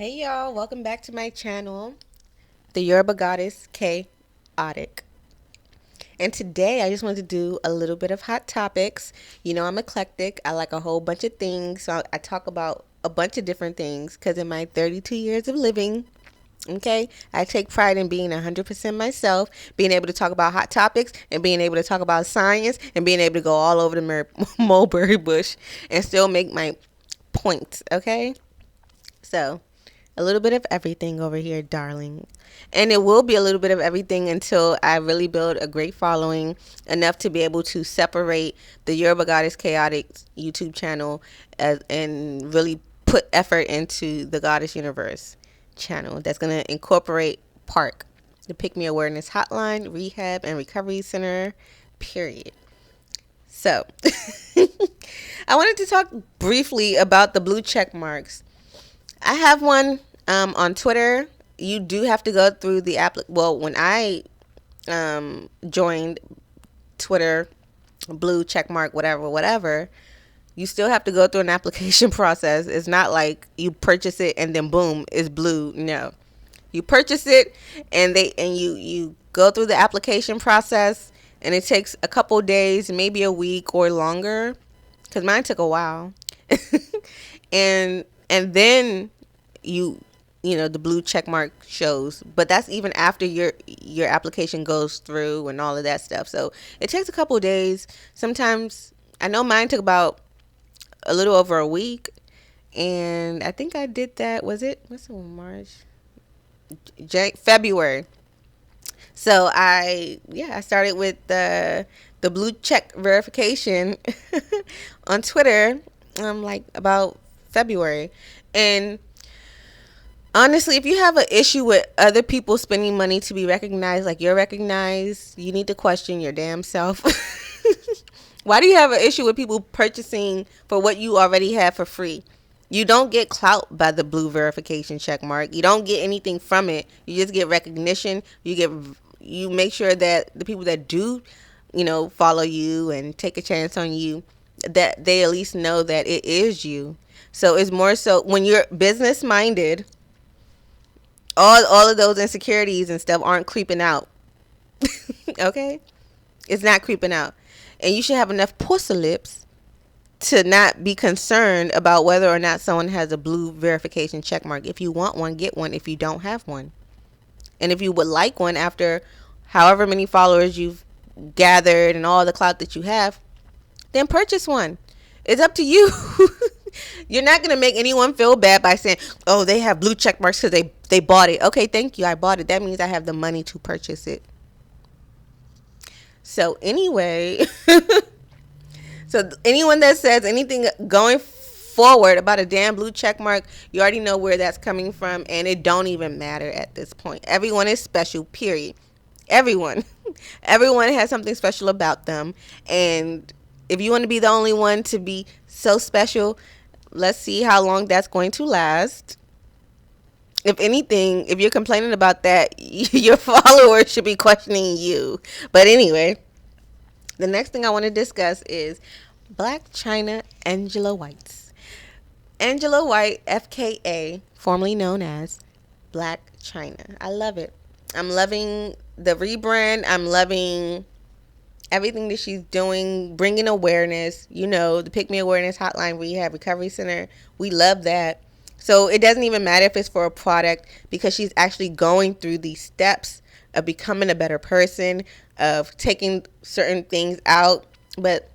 Hey y'all, welcome back to my channel, the Yoruba Goddess Chaotic. And today I just wanted to do a little bit of hot topics. You know, I'm eclectic. I like a whole bunch of things. So I talk about a bunch of different things because in my 32 years of living, okay, I take pride in being 100% myself, being able to talk about hot topics and being able to talk about science and being able to go all over the mulberry bush and still make my points, okay? So, a little bit of everything over here, darling. And it will be a little bit of everything until I really build a great following enough to be able to separate the Yoruba Goddess Chaotic YouTube channel and really put effort into the Goddess Universe channel that's going to incorporate Park, the Pick Me Awareness Hotline, Rehab, and Recovery Center, period. So, I wanted to talk briefly about the blue check marks. I have one on Twitter. You do have to go through the app. Well, when I joined Twitter, blue check mark, whatever, you still have to go through an application process. It's not like you purchase it and then boom, it's blue. No, you purchase it and you go through the application process, and it takes a couple days, maybe a week or longer, because mine took a while. and then you know the blue check mark shows, but that's even after your application goes through and all of that stuff. So it takes a couple days. Sometimes I know mine took about a little over a week, and I think I did that. What's it March, February. So I started with the blue check verification on Twitter, like about February. And honestly, if you have an issue with other people spending money to be recognized like you're recognized, you need to question your damn self. Why do you have an issue with people purchasing for what you already have for free? You don't get clout by the blue verification check mark. You don't get anything from it. You just get recognition. You make sure that the people that do, follow you and take a chance on you, that they at least know that it is you. So it's more so when you're business minded, all of those insecurities and stuff aren't creeping out. Okay? It's not creeping out. And you should have enough pussy lips to not be concerned about whether or not someone has a blue verification check mark. If you want one, get one if you don't have one. And if you would like one after however many followers you've gathered and all the clout that you have, then purchase one. It's up to you. You're not going to make anyone feel bad by saying, oh, they have blue check marks because they bought it. Okay, thank you. I bought it. That means I have the money to purchase it. So anyway, so anyone that says anything going forward about a damn blue check mark, you already know where that's coming from, and it don't even matter at this point. Everyone is special, period. Everyone has something special about them, and if you want to be the only one to be so special, let's see how long that's going to last. If anything, if you're complaining about that, your followers should be questioning you. But anyway, the next thing I want to discuss is Black China Angela Whites. Angela White, FKA, formerly known as Black China. I love it. I'm loving the rebrand. I'm loving everything that she's doing, bringing awareness. The Pick Me Awareness Hotline, Rehab, Recovery Center. We love that. So it doesn't even matter if it's for a product, because she's actually going through these steps of becoming a better person, of taking certain things out. But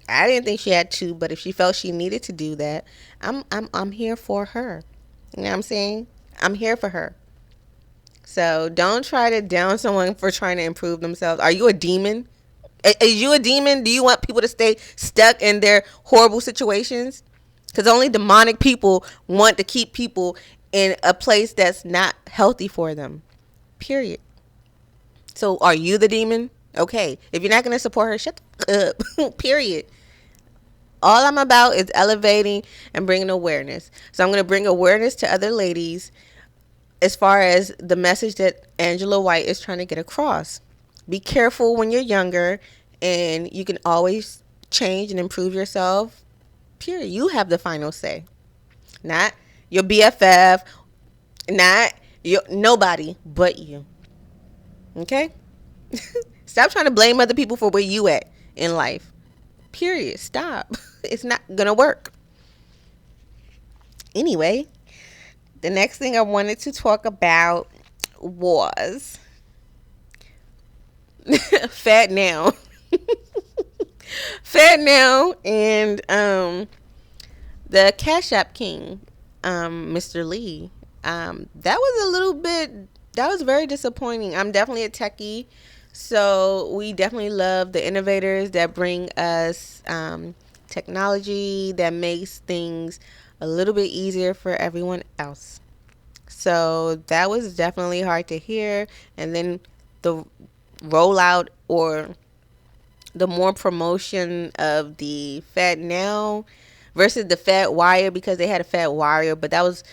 I didn't think she had to, but if she felt she needed to do that, I'm here for her. You know what I'm saying? I'm here for her. So don't try to down someone for trying to improve themselves. Are you a demon? Is you a demon? Do you want people to stay stuck in their horrible situations? Because only demonic people want to keep people in a place that's not healthy for them. Period. So are you the demon? Okay. If you're not going to support her, shut the fuck up. Period. All I'm about is elevating and bringing awareness. So I'm going to bring awareness to other ladies as far as the message that Angela White is trying to get across. Be careful when you're younger, and you can always change and improve yourself. Period. You have the final say, not your BFF Not you, nobody but you. Okay? Stop trying to blame other people for where you at in life. Period. Stop. It's not gonna work. Anyway, the next thing I wanted to talk about was Fat Now. Fat Now and the Cash App King, Mr. Lee. That was a little bit, that was very disappointing. I'm definitely a techie, so we definitely love the innovators that bring us technology that makes things a little bit easier for everyone else. So that was definitely hard to hear. And then the rollout or the more promotion of the Fat Now versus the Fat Wire, because they had a Fat Wire, but that was,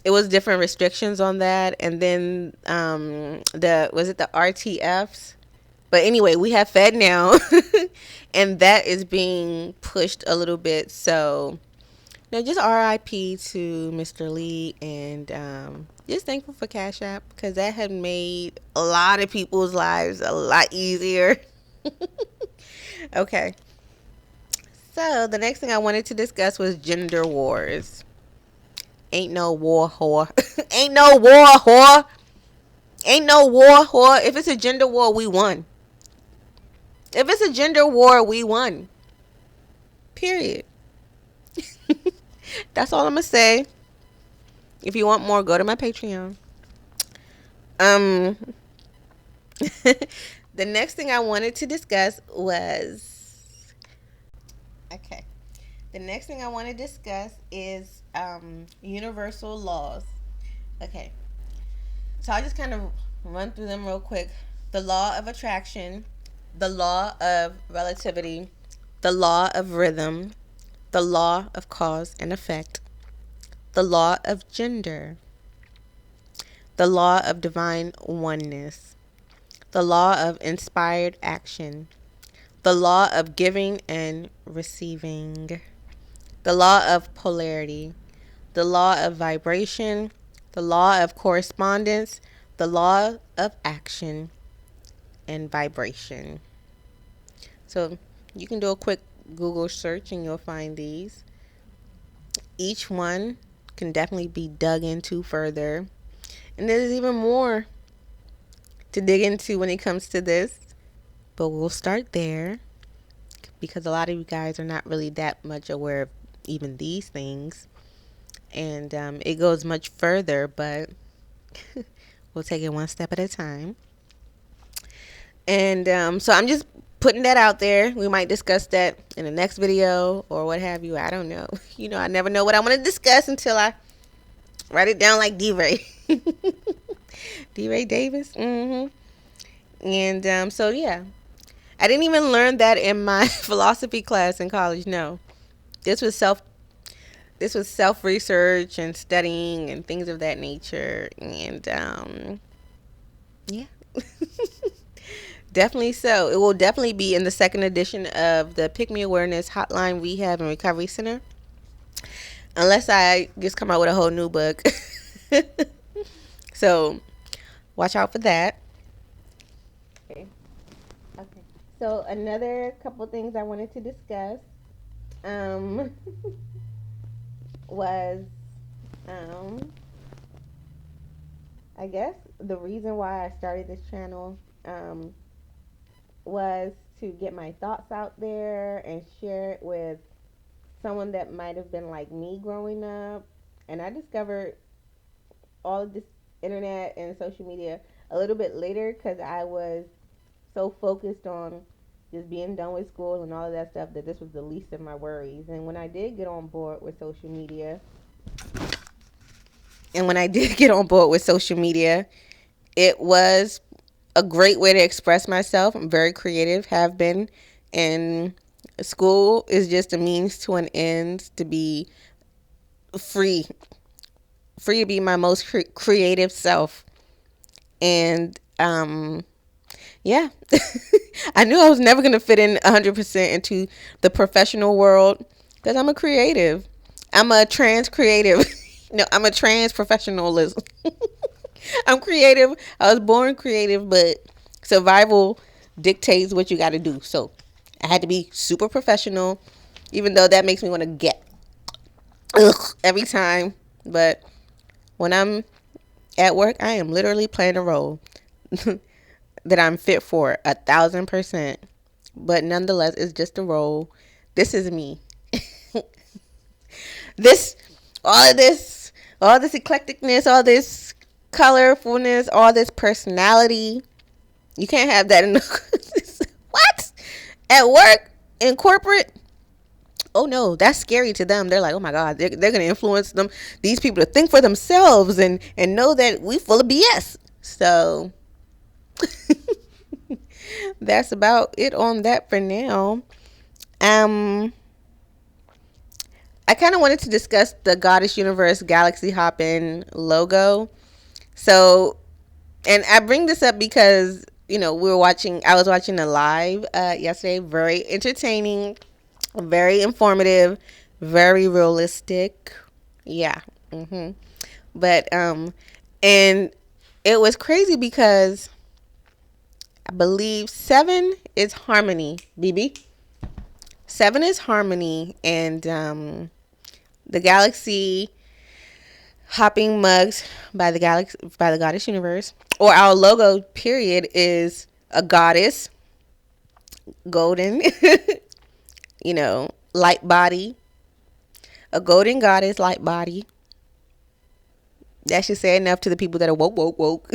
it was different restrictions on that. And then the, was it the RTFs? But anyway, we have Fat Now and that is being pushed a little bit. So no, just RIP to Mr. Lee, and just thankful for Cash App, because that had made a lot of people's lives a lot easier. Okay. So the next thing I wanted to discuss was gender wars. Ain't no war, whore. Ain't no war, whore. Ain't no war, whore. If it's a gender war, we won. If it's a gender war, we won. Period. That's all I'm gonna say. If you want more, go to my Patreon. The next thing I wanted to discuss was, okay. The next thing I want to discuss is universal laws. Okay. So I'll just kind of run through them real quick. The law of attraction, the law of relativity, the law of rhythm, the law of cause and effect, the law of gender, the law of divine oneness, the law of inspired action, the law of giving and receiving, the law of polarity, the law of vibration, the law of correspondence, the law of action and vibration. So you can do a quick Google search and you'll find these. Each one can definitely be dug into further. And there's even more to dig into when it comes to this. But we'll start there, because a lot of you guys are not really that much aware of even these things. And it goes much further, but we'll take it one step at a time. And so I'm just putting that out there. We might discuss that in the next video or what have you. I don't know. You know, I never know what I want to discuss until I write it down like D-Ray. D-Ray Davis. And so, yeah. I didn't even learn that in my philosophy class in college. No. This was self-research and studying and things of that nature. And yeah. Definitely so. It will definitely be in the second edition of the PickMeAwareness Hotline Rehab and Recovery Center. Unless I just come out with a whole new book. So, watch out for that. Okay. So, another couple things I wanted to discuss was, I guess, the reason why I started this channel was to get my thoughts out there and share it with someone that might have been like me growing up. And I discovered all of this internet and social media a little bit later, because I was so focused on just being done with school and all of that stuff that this was the least of my worries. And when I did get on board with social media, it was a great way to express myself. I'm very creative, have been, and school is just a means to an end to be free to be my most creative self. And yeah. I knew I was never going to fit in 100% into the professional world, because I'm a creative. I'm a trans creative. No, I'm a trans professionalism. I'm creative. I was born creative, but survival dictates what you got to do. So I had to be super professional, even though that makes me want to get every time. But when I'm at work, I am literally playing a role that I'm fit for 1,000%. But nonetheless, it's just a role. This is me. this, all of this, all this eclecticness, all this colorfulness, all this personality. You can't have that in the what? At work, in corporate? Oh no, that's scary to them. They're like, oh my God, they're going to influence them, these people to think for themselves and know that we full of BS. So that's about it on that for now. I kind of wanted to discuss the Goddess Universe Galaxy Hoppin' logo. So, and I bring this up because, I was watching a live yesterday. Very entertaining, very informative, very realistic. Yeah. But, and it was crazy because I believe 7 is harmony, BB. 7 is harmony, and the galaxy hopping mugs by the Goddess Universe, or our logo period, is a goddess, golden, light body, a golden goddess, light body. That should say enough to the people that are woke.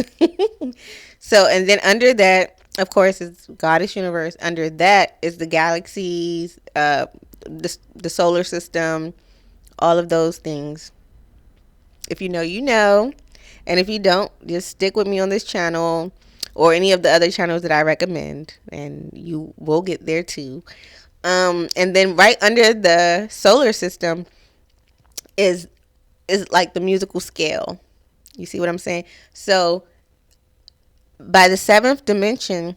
So, and then under that, of course, is Goddess Universe. Under that is the galaxies, the solar system, all of those things. If you know, you know. And if you don't, just stick with me on this channel or any of the other channels that I recommend, and you will get there too. And then right under the solar system is like the musical scale. You see what I'm saying? So by the 7th dimension,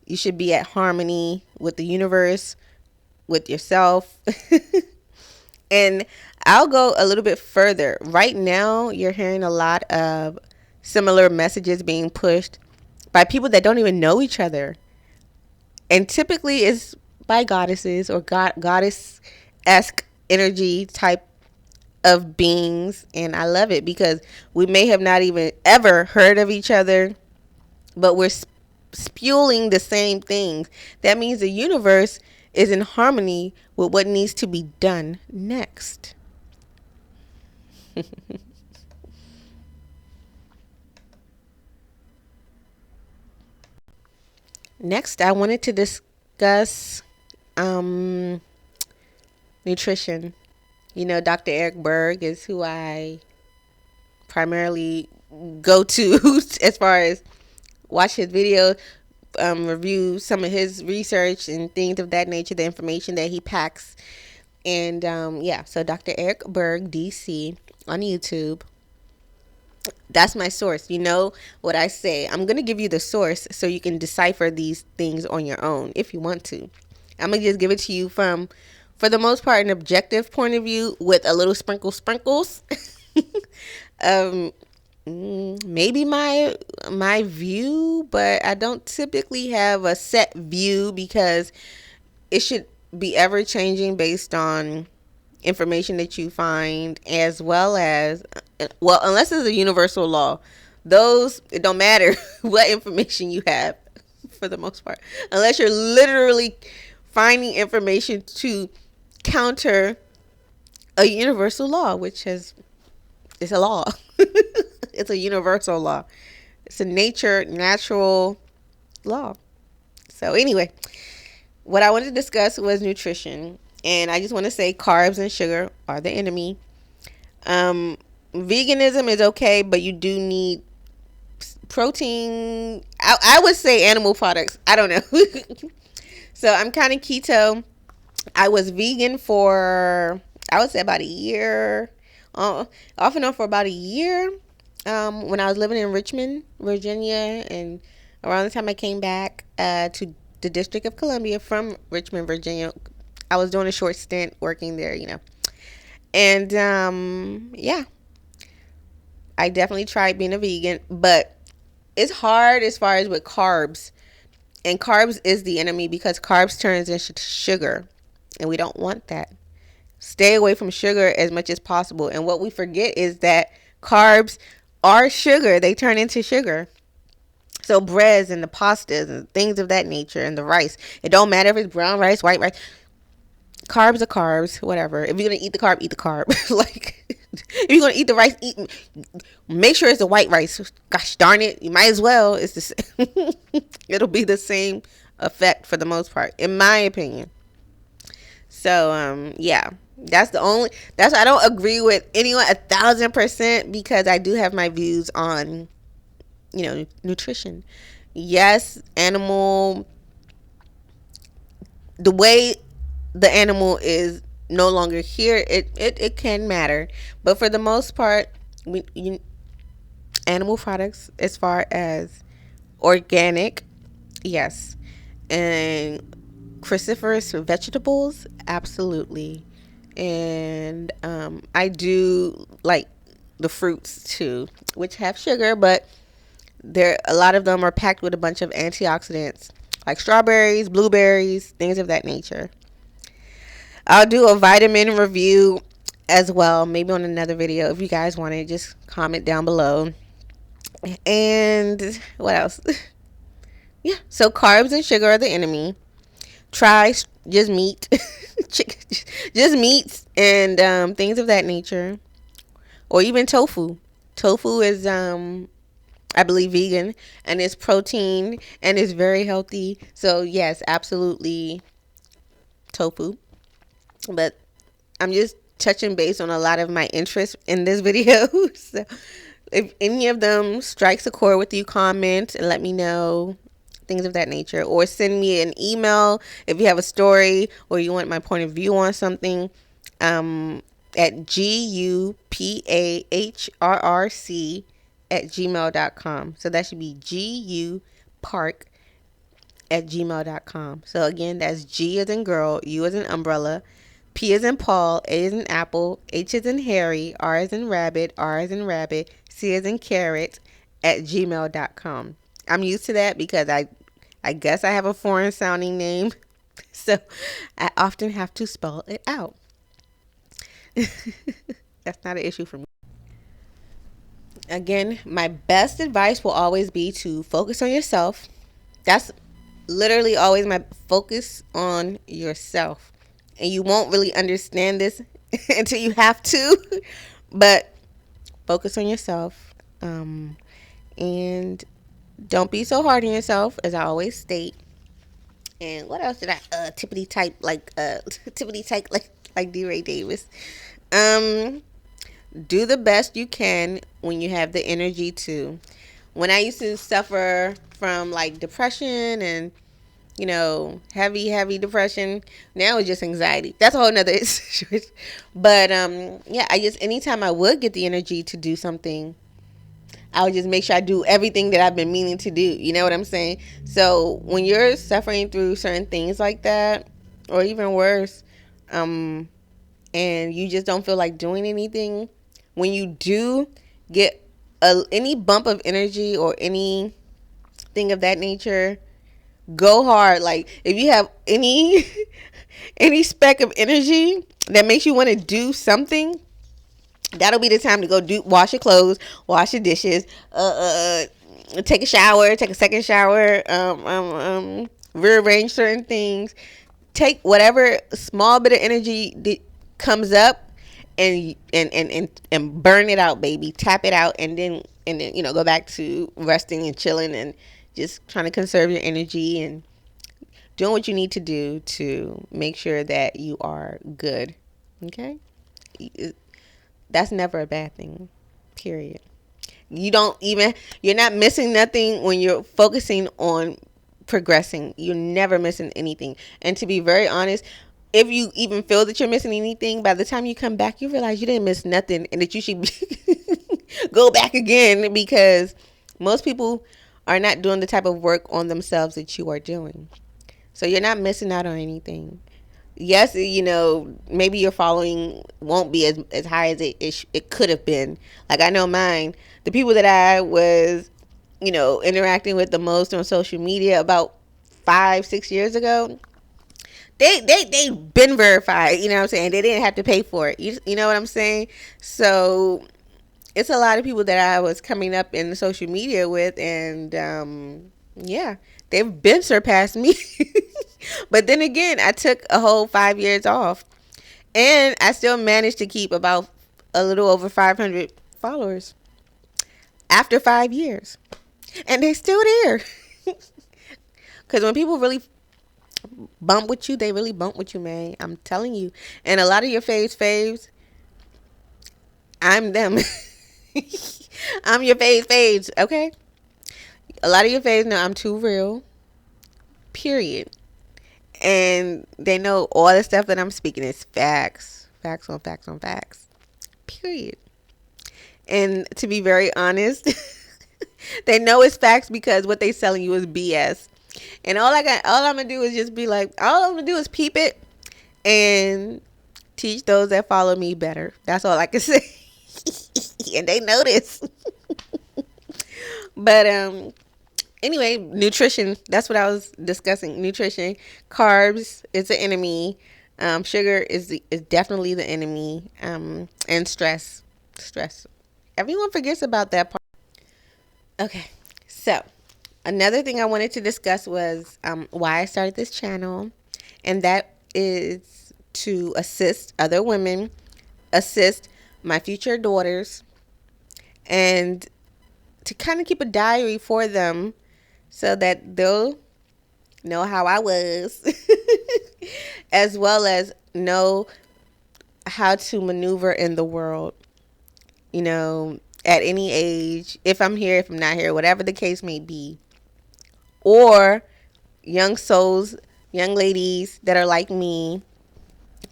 you should be at harmony with the universe, with yourself. And I'll go a little bit further. Right now, you're hearing a lot of similar messages being pushed by people that don't even know each other. And typically it's by goddesses or goddess-esque energy type of beings. And I love it because we may have not even ever heard of each other, but we're spewing the same things. That means the universe is in harmony with what needs to be done next. Next, I wanted to discuss nutrition. Dr. Eric Berg is who I primarily go to as far as watch his videos, review some of his research and things of that nature, the information that he packs. And so Dr. Eric Berg, DC, on YouTube. That's my source. You know what I say. I'm going to give you the source so you can decipher these things on your own if you want to. I'm going to just give it to you from, for the most part, an objective point of view with a little sprinkles. Maybe my view, but I don't typically have a set view because it should be ever changing based on information that you find, as well as, well, unless it's a universal law, those, it don't matter what information you have for the most part, unless you're literally finding information to counter a universal law, which is a law. It's a universal law. It's a natural law. So anyway, what I wanted to discuss was nutrition. And I just want to say carbs and sugar are the enemy. Veganism is okay, but you do need protein. I would say animal products. I don't know. So I'm kind of keto. I was vegan for, I would say, about a year. Off and on for about a year. When I was living in Richmond, Virginia, and around the time I came back to the District of Columbia from Richmond, Virginia, I was doing a short stint working there, And I definitely tried being a vegan, but it's hard as far as with carbs. And carbs is the enemy because carbs turns into sugar, and we don't want that. Stay away from sugar as much as possible. And what we forget is that carbs are sugar. They turn into sugar. So breads and the pastas and things of that nature and the rice. It don't matter if it's brown rice, white rice. Carbs are carbs, whatever. If you're going to eat the carb, eat the carb. Like, if you're going to eat the rice, make sure it's the white rice. Gosh darn it. You might as well. It's the same. It'll be the same effect for the most part, in my opinion. So, yeah. That's why I don't agree with anyone 1,000% because I do have my views on, nutrition. Yes, the way the animal is no longer here, it can matter. But for the most part, animal products as far as organic, yes. And cruciferous vegetables, absolutely. And I do like the fruits too, which have sugar, but a lot of them are packed with a bunch of antioxidants, like strawberries, blueberries, things of that nature. I'll do a vitamin review as well, maybe on another video. If you guys want to, just comment down below. And what else? Yeah, so carbs and sugar are the enemy. Try just meat, just meats and things of that nature, or even tofu. Tofu is I believe vegan, and it's protein and it's very healthy. So yes, absolutely tofu. But I'm just touching base on a lot of my interests in this video. So if any of them strikes a chord with you, comment and let me know, things of that nature, or send me an email if you have a story or you want my point of view on something, at guparrc@gmail.com. So that should be gupark@gmail.com. So again, that's G as in girl, U as in umbrella, P as in Paul, A as in apple, H as in Harry, R as in rabbit, R as in rabbit, C as in carrot @gmail.com. I'm used to that because I guess I have a foreign sounding name, so I often have to spell it out. That's not an issue for me. Again, my best advice will always be to focus on yourself. That's literally always my focus on yourself. And you won't really understand this until you have to, but focus on yourself. And don't be so hard on yourself, as I always state. And what else did I tippity type like D. Ray Davis? Do the best you can when you have the energy to. When I used to suffer from like depression and heavy depression, now it's just anxiety. That's a whole nother issue. But yeah, anytime I would get the energy to do something, I would just make sure I do everything that I've been meaning to do. You know what I'm saying? So when you're suffering through certain things like that, or even worse, and you just don't feel like doing anything, when you do get any bump of energy or anything of that nature, go hard. Like if you have any speck of energy that makes you want to do something, that'll be the time to go wash your clothes, wash your dishes, take a shower, take a second shower, rearrange certain things. Take whatever small bit of energy that comes up and burn it out, baby. Tap it out, and then go back to resting and chilling and just trying to conserve your energy and doing what you need to do to make sure that you are good. Okay? That's never a bad thing, period. You're not missing nothing when you're focusing on progressing. You're never missing anything. And to be very honest, if you even feel that you're missing anything, by the time you come back, you realize you didn't miss nothing and that you should go back again, because most people are not doing the type of work on themselves that you are doing. So you're not missing out on anything. yes, you know, maybe your following won't be as high as it could have been. Like, I know mine, the people that I was, you know, interacting with the most on social media about 5-6 years ago, they been verified. You know what I'm saying? They didn't have to pay for it. You know what I'm saying? So it's a lot of people that I was coming up in the social media with, and yeah, they've been surpassed me. But then again, I took a whole 5 years off, and I still managed to keep about a little over 500 followers after 5 years, and they're still there. Because when people really bump with you, they really bump with you, man. I'm telling you. And a lot of your faves, I'm them. I'm your faves, okay? A lot of your faves know I'm too real, period. And they know all the stuff that I'm speaking is facts. Facts on facts on facts, period. And to be very honest, they know it's facts because what they selling you is BS. And all I'm gonna do is just be like, all I'm gonna do is peep it and teach those that follow me better. That's all I can say. And they know this. But anyway, nutrition. That's what I was discussing. Nutrition, carbs is an enemy. Sugar is definitely the enemy. And stress. Everyone forgets about that part. Okay, so another thing I wanted to discuss was why I started this channel, and that is to assist other women, assist my future daughters, and to kind of keep a diary for them so that they'll know how I was, as well as know how to maneuver in the world, you know, at any age, if I'm here, if I'm not here, whatever the case may be. Or young souls, young ladies that are like me,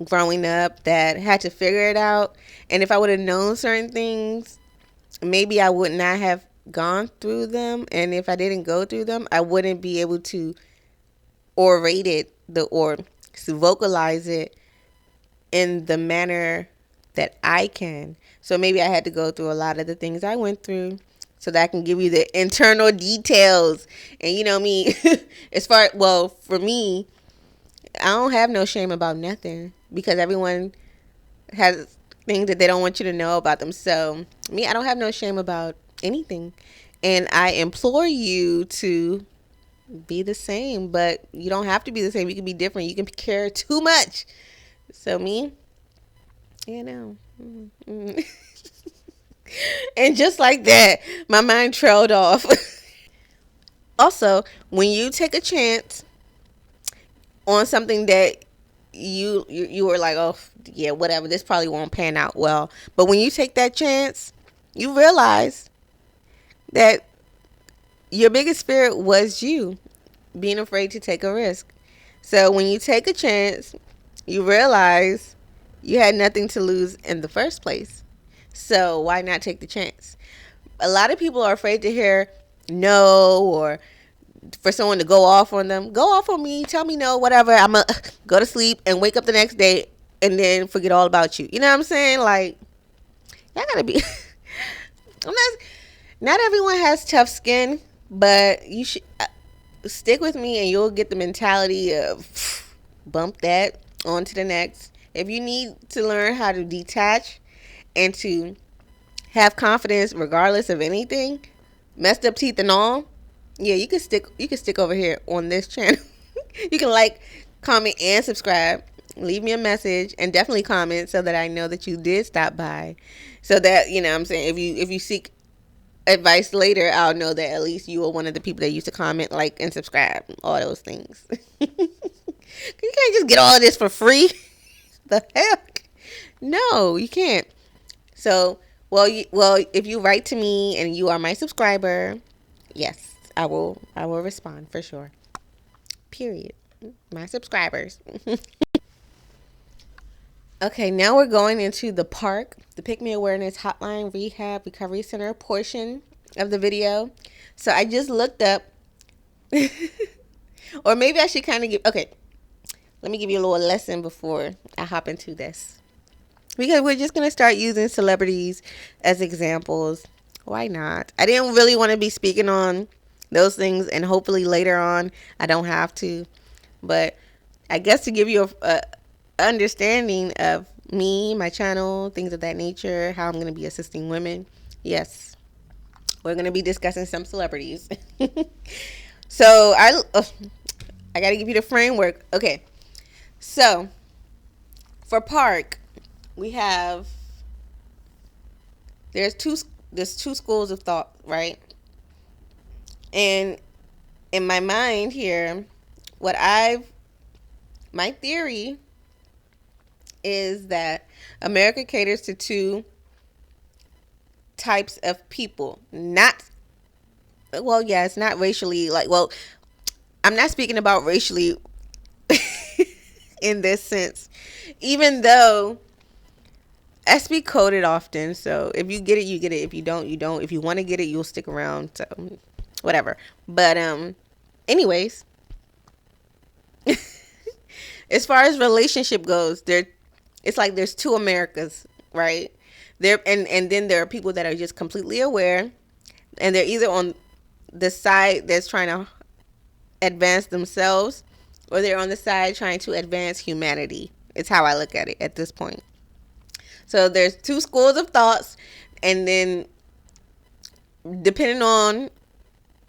growing up, that had to figure it out. And if I would have known certain things, maybe I would not have gone through them. And if I didn't go through them, I wouldn't be able to orate it, or vocalize it in the manner that I can. So maybe I had to go through a lot of the things I went through so that I can give you the internal details. And you know me, for me, I don't have no shame about nothing, because everyone has things that they don't want you to know about them. So me, I don't have no shame about anything. And I implore you to be the same, but you don't have to be the same. You can be different. You can care too much. So me, you know. And just like that, my mind trailed off. Also, when you take a chance on something that you were like, oh yeah, whatever, this probably won't pan out well, but when you take that chance, you realize that your biggest fear was you being afraid to take a risk. So when you take a chance, you realize you had nothing to lose in the first place. So why not take the chance? A lot of people are afraid to hear no, or for someone to go off on them. Go off on me, tell me no, whatever. I'm going to go to sleep and wake up the next day and then forget all about you. You know what I'm saying? Like, y'all got to be... Not everyone has tough skin, but you should stick with me and you'll get the mentality of bump that on to the next. If you need to learn how to detach and to have confidence regardless of anything, messed up teeth and all, yeah, you can stick over here on this channel. You can like, comment, and subscribe. Leave me a message, and definitely comment so that I know that you did stop by. So that, you know what I'm saying, if you seek advice later, I'll know that at least you were one of the people that used to comment, like, and subscribe. All those things. You can't just get all of this for free. The heck? No, you can't. So, if you write to me and you are my subscriber, yes, I will respond for sure. Period. My subscribers. Okay, now we're going into the PARC, the Pick Me Awareness Hotline Rehab Recovery Center portion of the video. So I just looked up, or maybe I should kind of give, okay, let me give you a little lesson before I hop into this. Because we're just going to start using celebrities as examples. Why not? I didn't really want to be speaking on those things, and hopefully later on I don't have to. But I guess to give you a understanding of me, my channel, things of that nature, how I'm going to be assisting women. Yes, we're going to be discussing some celebrities. So I got to give you the framework. Okay. So for Park, we have there's two schools of thought, right? And in my mind here, my theory is that America caters to two types of people. It's not racially, I'm not speaking about racially in this sense, even though SB coded often. So if you get it, you get it. If you don't, you don't. If you want to get it, you'll stick around. So whatever. But anyways, as far as relationship goes, it's like there's two Americas, right? And then there are people that are just completely aware, and they're either on the side that's trying to advance themselves, or they're on the side trying to advance humanity. It's how I look at it at this point. So there's two schools of thoughts, and then depending on,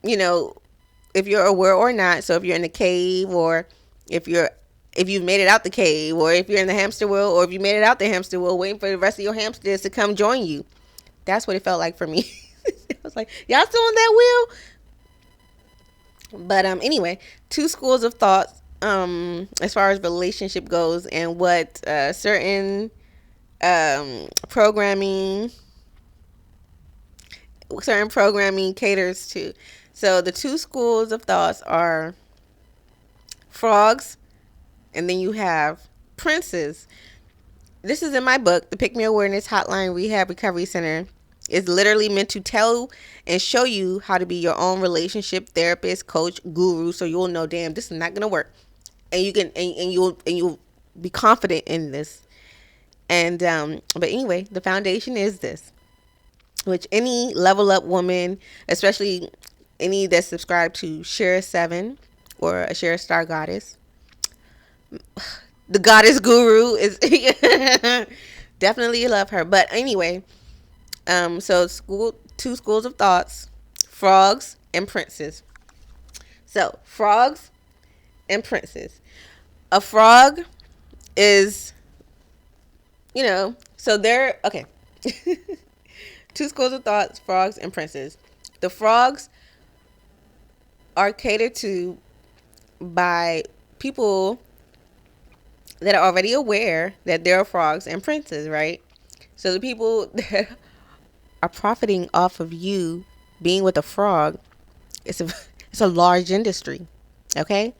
if you're aware or not. So if you're in the cave, or if you've made it out the cave, or if you're in the hamster wheel, or if you made it out the hamster wheel, waiting for the rest of your hamsters to come join you. That's what it felt like for me. I was like, y'all still on that wheel? But anyway, two schools of thoughts as far as relationship goes, and what certain programming caters to. So the two schools of thoughts are frogs, and then you have princes. This is in my book, the Pick Me Awareness Hotline Rehab Recovery Center. It's literally meant to tell and show you how to be your own relationship therapist, coach, guru, so you'll know, damn, this is not gonna work, and you can and you'll be confident in this. And but anyway, the foundation is this, which any level up woman, especially any that subscribe to Share 7 or a Share Star Goddess, the goddess guru is definitely love her. But anyway, so two schools of thoughts, frogs and princes. So frogs and princes. A frog is, so they're okay. Two schools of thoughts, frogs and princes. The frogs are catered to by people that are already aware that there are frogs and princes, right? So the people that are profiting off of you being with a frog, it's a large industry, okay?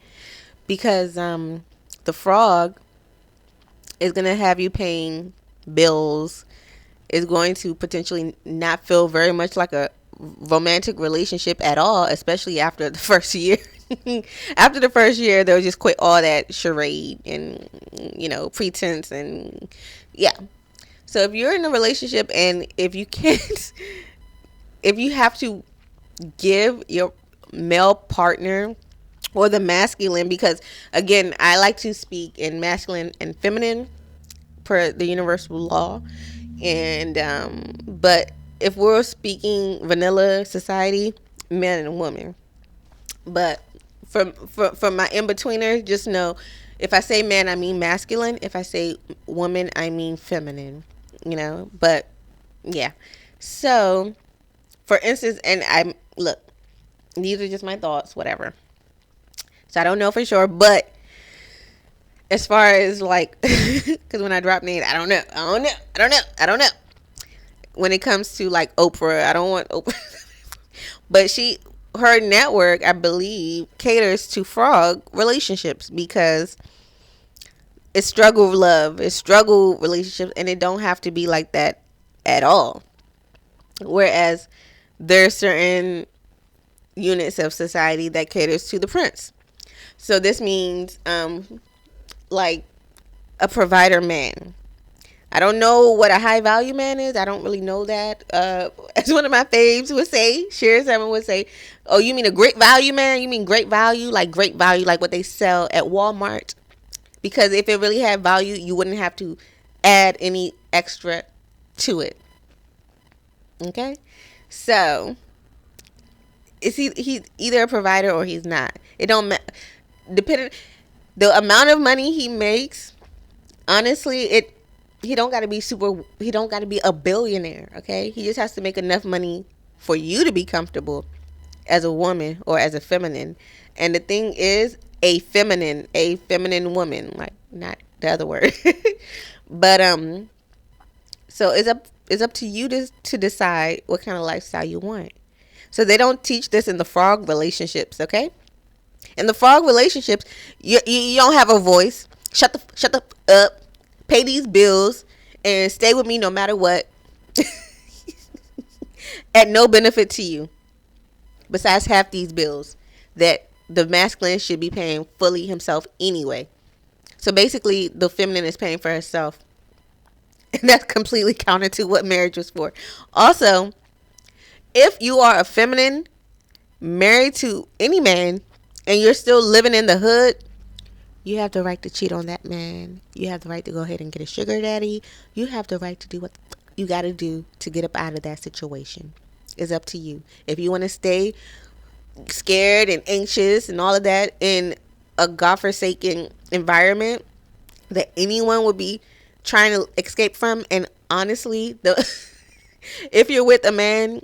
Because the frog is going to have you paying bills, is going to potentially not feel very much like a romantic relationship at all, especially after the first year. After the first year, they'll just quit all that charade and, pretense and, yeah. So if you're in a relationship, and if you can't, if you have to give your male partner, or the masculine, because again, I like to speak in masculine and feminine per the universal law. And but if we're speaking vanilla society, man and woman. But for my in-betweener, just know, if I say man, I mean masculine. If I say woman, I mean feminine. But yeah. So for instance, and look, these are just my thoughts, whatever. So I don't know for sure, but as far as because when I drop names, I don't know. When it comes to Oprah, I don't want Oprah. But her network, I believe, caters to frog relationships, because it's struggle love, it's struggle relationships, and it don't have to be like that at all. Whereas there's certain units of society that caters to the prince. So this means like a provider man. I don't know what a high value man is. I don't really know that. As one of my faves would say, Share 7 would say, oh, you mean a great value man? You mean great value like what they sell at Walmart? Because if it really had value, you wouldn't have to add any extra to it. Okay? So, he's either a provider or he's not. It don't matter. Depending the amount of money he makes, honestly, he don't got to be a billionaire, okay? He just has to make enough money for you to be comfortable as a woman or as a feminine. And the thing is, a feminine woman, like not the other word. But so it's up to you to decide what kind of lifestyle you want. So they don't teach this in the frog relationships, okay? In the frog relationships, you don't have a voice. Shut the up. Pay these bills and stay with me no matter what. At no benefit to you. Besides half these bills that the masculine should be paying fully himself anyway. So basically, the feminine is paying for herself. And that's completely counter to what marriage was for. Also, if you are a feminine married to any man and you're still living in the hood, you have the right to cheat on that man. You have the right to go ahead and get a sugar daddy. You have the right to do what you got to do to get up out of that situation. It's up to you. If you want to stay scared and anxious and all of that in a godforsaken environment that anyone would be trying to escape from, and honestly, if you're with a man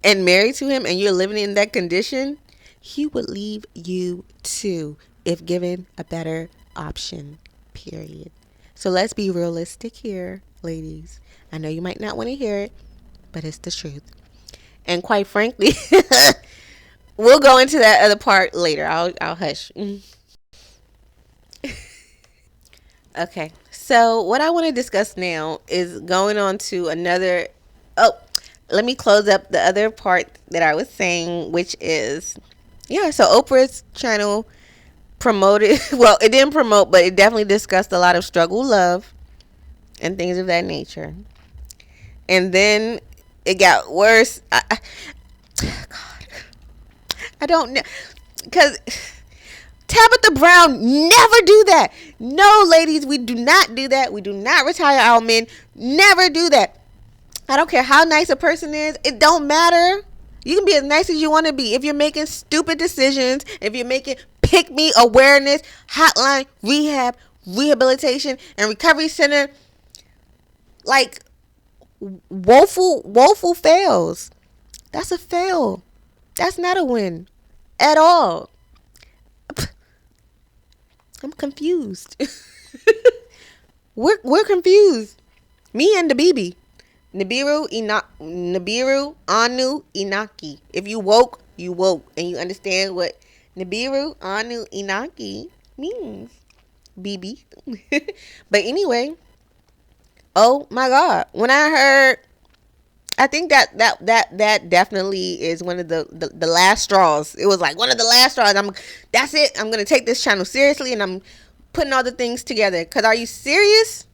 and married to him and you're living in that condition, he would leave you too if given a better option, period. So let's be realistic here, ladies. I know you might not want to hear it, but it's the truth. And quite frankly, we'll go into that other part later. I'll hush. Okay, so what I want to discuss now is going on to another. Oh, let me close up the other part that I was saying, which is, so Oprah's channel promoted, well, it didn't promote, but it definitely discussed a lot of struggle love and things of that nature. And then it got worse. God, I don't know, because Tabitha Brown never do that. No, ladies, we do not do that. We do not retire our men. Never do that. I don't care how nice a person is. It don't matter. You can be as nice as you want to be. If you're making stupid decisions, if you're making PickMeAwareness hotline, rehab, rehabilitation, and recovery center, like woeful fails. That's a fail. That's not a win at all. I'm confused. We're confused. Me and the BB. Nibiru Anu Inaki. If you woke, you woke. And you understand what Nibiru Anu Inaki means. BB. But anyway. Oh my God. When I heard, I think that definitely is one of the last straws. It was like one of the last straws. That's it. I'm going to take this channel seriously and I'm putting all the things together. Because are you serious?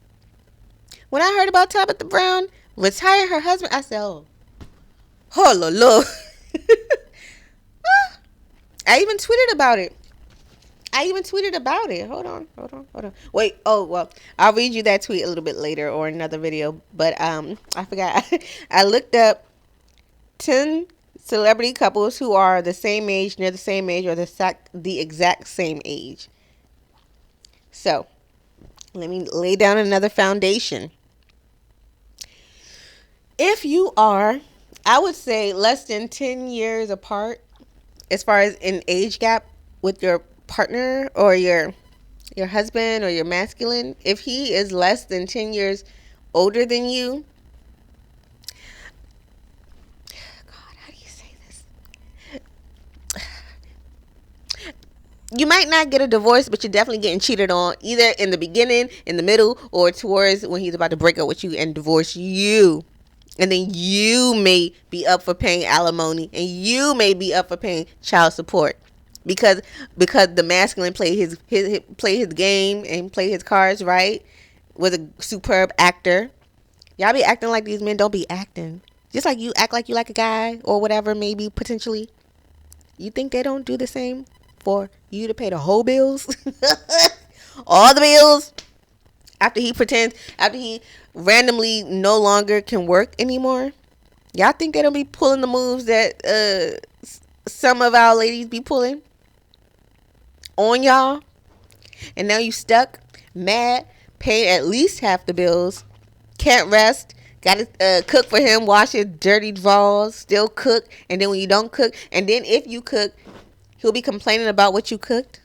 When I heard about Tabitha Brown retiring her husband, I said, oh Lord. I even tweeted about it. Hold on. Wait, oh, well, I'll read you that tweet a little bit later or another video. But I forgot. I looked up 10 celebrity couples who are the same age, near the same age, or the exact same age. So, let me lay down another foundation. If you are, I would say, less than 10 years apart, as far as an age gap with your partner or your husband or your masculine, if he is less than 10 years older than you, God, how do you say this? You might not get a divorce, but you're definitely getting cheated on, either in the beginning, in the middle, or towards when he's about to break up with you and divorce you. And then you may be up for paying alimony, and you may be up for paying child support. because the masculine play his game and play his cards right, was a superb actor. Y'all be acting like these men don't be acting. Just like you act like you like a guy or whatever, maybe potentially. You think they don't do the same for you to pay the whole bills? All the bills? After he randomly no longer can work anymore? Y'all think they don't be pulling the moves that some of our ladies be pulling on y'all? And now you stuck, mad, paying at least half the bills, can't rest, gotta cook for him, wash his dirty drawers, still cook, and then when you don't cook, and then if you cook, he'll be complaining about what you cooked.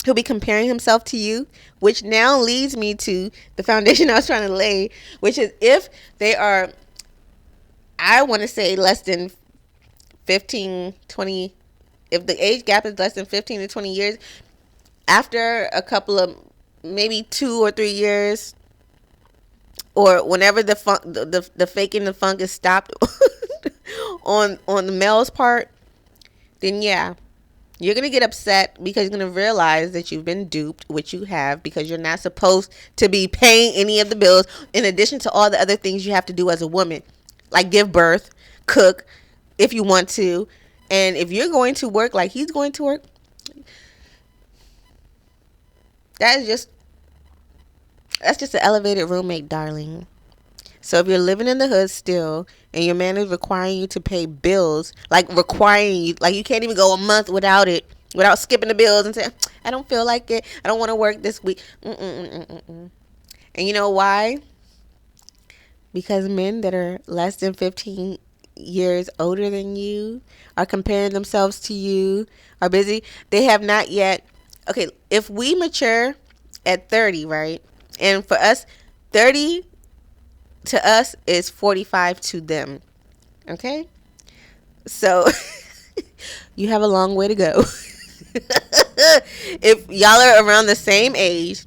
He'll be comparing himself to you, which now leads me to the foundation I was trying to lay, which is if they are, I want to say less than 15, 20, if the age gap is less than 15 to 20 years, after a couple of maybe 2 or 3 years, or whenever the faking the funk is stopped on the male's part, then yeah, you're going to get upset because you're going to realize that you've been duped, which you have, because you're not supposed to be paying any of the bills in addition to all the other things you have to do as a woman, like give birth, cook if you want to. And if you're going to work like he's going to work, that's just an elevated roommate, darling. So if you're living in the hood still and your man is requiring you to pay bills, like requiring you, like you can't even go a month without skipping the bills and say, I don't feel like it, I don't want to work this week. And you know why? Because men that are less than 15 years older than you are comparing themselves to you, are busy. They have not yet. Okay, if we mature at 30, right? And for us, 30 to us is 45 to them. Okay? So you have a long way to go. If y'all are around the same age,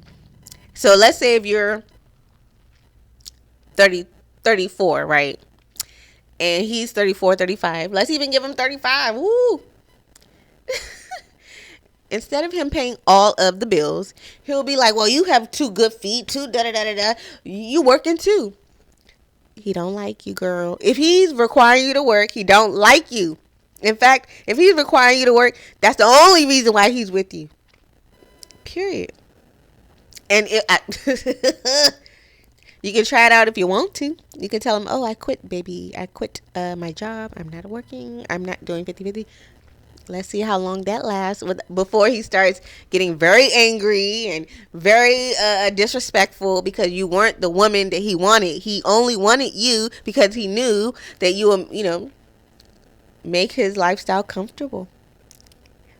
so let's say if you're 34, right? And he's 34, 35. Let's even give him 35. Woo! Instead of him paying all of the bills, he'll be like, well, you have 2 good feet, 2 da-da-da-da-da. You working too. He don't like you, girl. If he's requiring you to work, he don't like you. In fact, if he's requiring you to work, that's the only reason why he's with you. Period. And you can try it out if you want to. You can tell him, oh, I quit, baby. I quit my job. I'm not working. I'm not doing 50-50. Let's see how long that lasts before he starts getting very angry and very disrespectful because you weren't the woman that he wanted. He only wanted you because he knew that you would, make his lifestyle comfortable.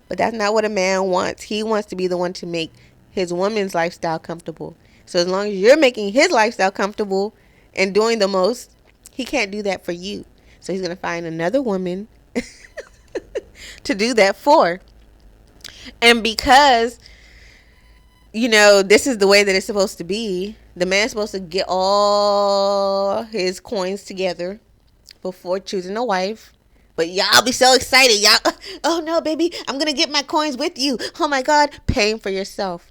But that's not what a man wants. He wants to be the one to make his woman's lifestyle comfortable. So as long as you're making his lifestyle comfortable and doing the most, he can't do that for you. So he's going to find another woman to do that for. And because this is the way that it's supposed to be, the man's supposed to get all his coins together before choosing a wife. But y'all be so excited, y'all, oh no, baby, I'm gonna get my coins with you, oh my God, paying for yourself.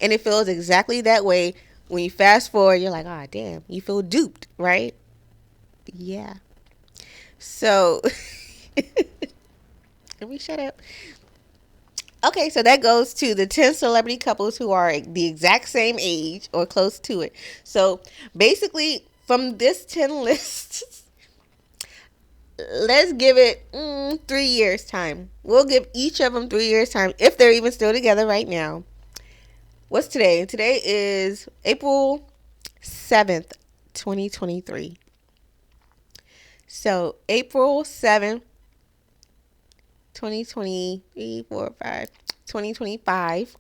And it feels exactly that way when you fast forward. You're like, oh damn, you feel duped, right? Yeah. So let me shut up. Okay, so that goes to the 10 celebrity couples who are the exact same age or close to it. So basically, from this 10 list, let's give it 3 years time. We'll give each of them 3 years time if they're even still together right now. What's today? Today is April 7th, 2023. So April 7th, 2023, 4, 5, 2025.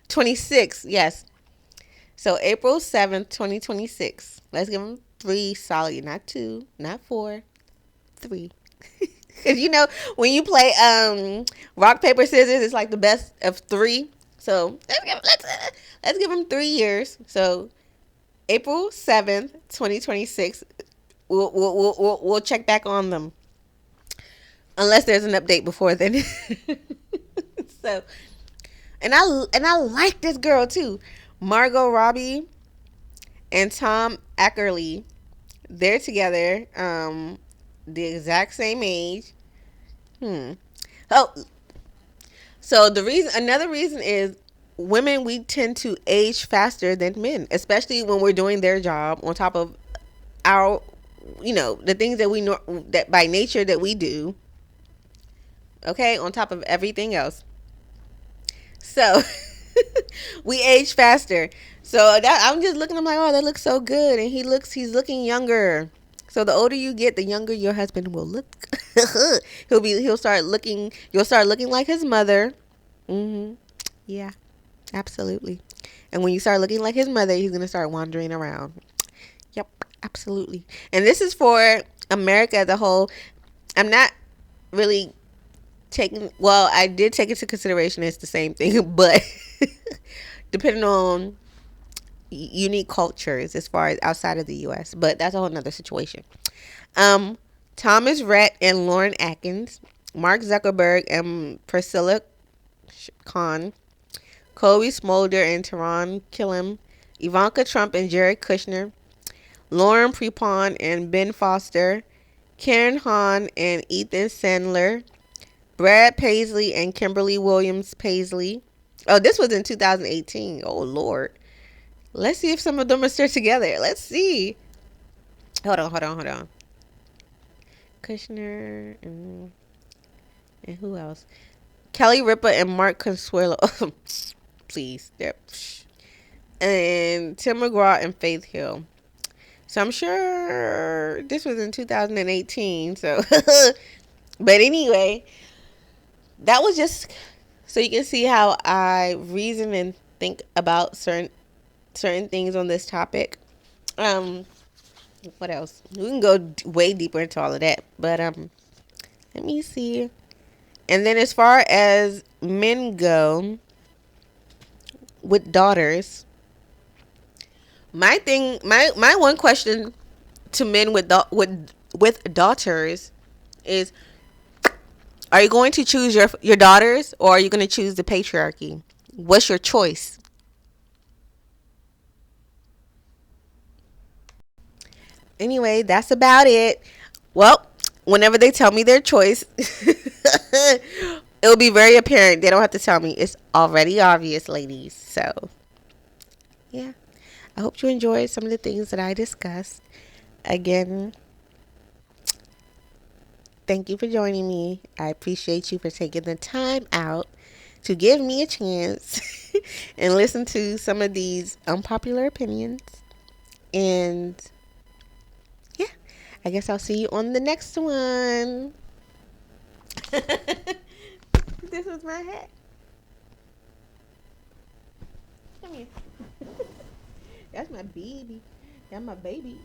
26, yes. So April 7th, 2026. Let's give them 3 solid, not 2, not 4, 3. Because when you play rock, paper, scissors, it's like the best of 3. So let's give them 3 years. So April 7th, 2026. We'll check back on them. unless there's an update before then. So, and I like this girl too, Margot Robbie and Tom Ackerley. They're together, the exact same age. Hmm. Oh, so another reason is women, we tend to age faster than men, especially when we're doing their job on top of our, the things that we know that by nature that we do. Okay, on top of everything else. So we age faster. So that I'm just looking. I'm like, oh, that looks so good, and he's looking younger. So the older you get, the younger your husband will look. He'll start looking. You'll start looking like his mother. Mhm. Yeah, absolutely. And when you start looking like his mother, he's gonna start wandering around. Yep, absolutely. And this is for America as a whole. I'm not really taking. Well, I did take into consideration it's the same thing, but depending on unique cultures as far as outside of the U.S., but that's a whole nother situation. Um, Thomas Rhett and Lauren Atkins, Mark Zuckerberg and Priscilla Khan, Kobe Smolder and Tehran Killam, Ivanka Trump and Jared Kushner, Lauren Prepon and Ben Foster, Karen Hahn and Ethan Sandler, Brad Paisley and Kimberly Williams Paisley. Oh, this was in 2018. Oh, Lord. Let's see if some of them are still together. Let's see. Hold on. Kushner and who else? Kelly Ripa and Mark Consuelo. Please. And Tim McGraw and Faith Hill. So I'm sure this was in 2018. So, but anyway, that was just so you can see how I reason and think about certain things on this topic. Um, what else? We can go way deeper into all of that, but let me see. And then as far as men go with daughters, my one question to men with daughters is, are you going to choose your daughters, or are you going to choose the patriarchy? What's your choice? Anyway, that's about it. Well, whenever they tell me their choice, it'll be very apparent. They don't have to tell me. It's already obvious, ladies. So, yeah. I hope you enjoyed some of the things that I discussed. Again, thank you for joining me. I appreciate you for taking the time out to give me a chance and listen to some of these unpopular opinions. And yeah, I guess I'll see you on the next one. This was my hat. Come here. That's my baby. That's my baby.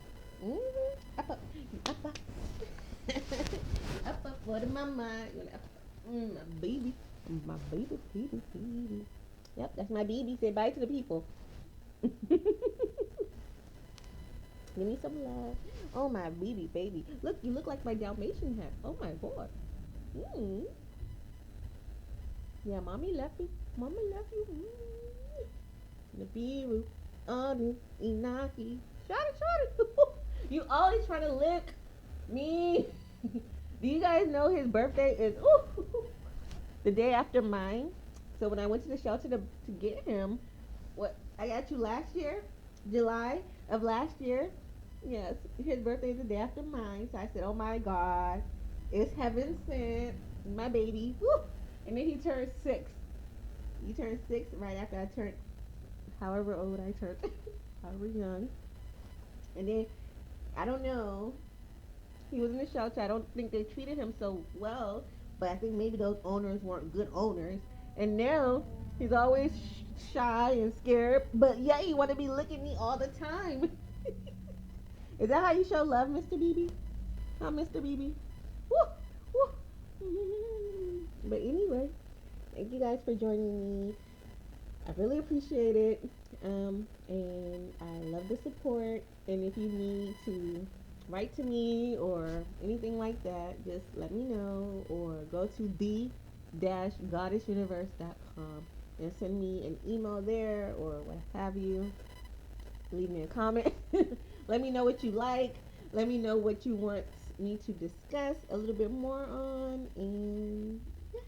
Up, up, up, up. Up, up for the mama. My baby. My baby. Yep, that's my baby. Say bye to the people. Give me some love. Oh, my baby. Look, you look like my Dalmatian hat. Oh, my God. Yeah, mommy left you. Mama left you. Nibiru. Oh, Inaki. Shut it. You always try to lick me. Do you guys know his birthday is the day after mine? So when I went to the shelter to get him, what I got you last year, July of last year. Yes, his birthday is the day after mine. So I said, oh my God, it's heaven sent, my baby. Woo! And then he turned 6. He turned 6 right after I turned, however old I turned, however young. And then, I don't know, he was in the shelter. I don't think they treated him so well, but I think maybe those owners weren't good owners. And now he's always shy and scared, but yeah, he want to be licking me all the time. Is that how you show love, Mr. BB? Huh, Mr. BB? Woo, woo. But anyway, thank you guys for joining me. I really appreciate it. And I love the support. And if you need to write to me or anything like that, just let me know, or go to the-goddessuniverse.com and send me an email there or what have you. Leave me a comment. Let me know what you like. Let me know what you want me to discuss a little bit more on. And yeah,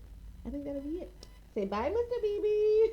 I think that'll be it. Say bye, Mr. BB.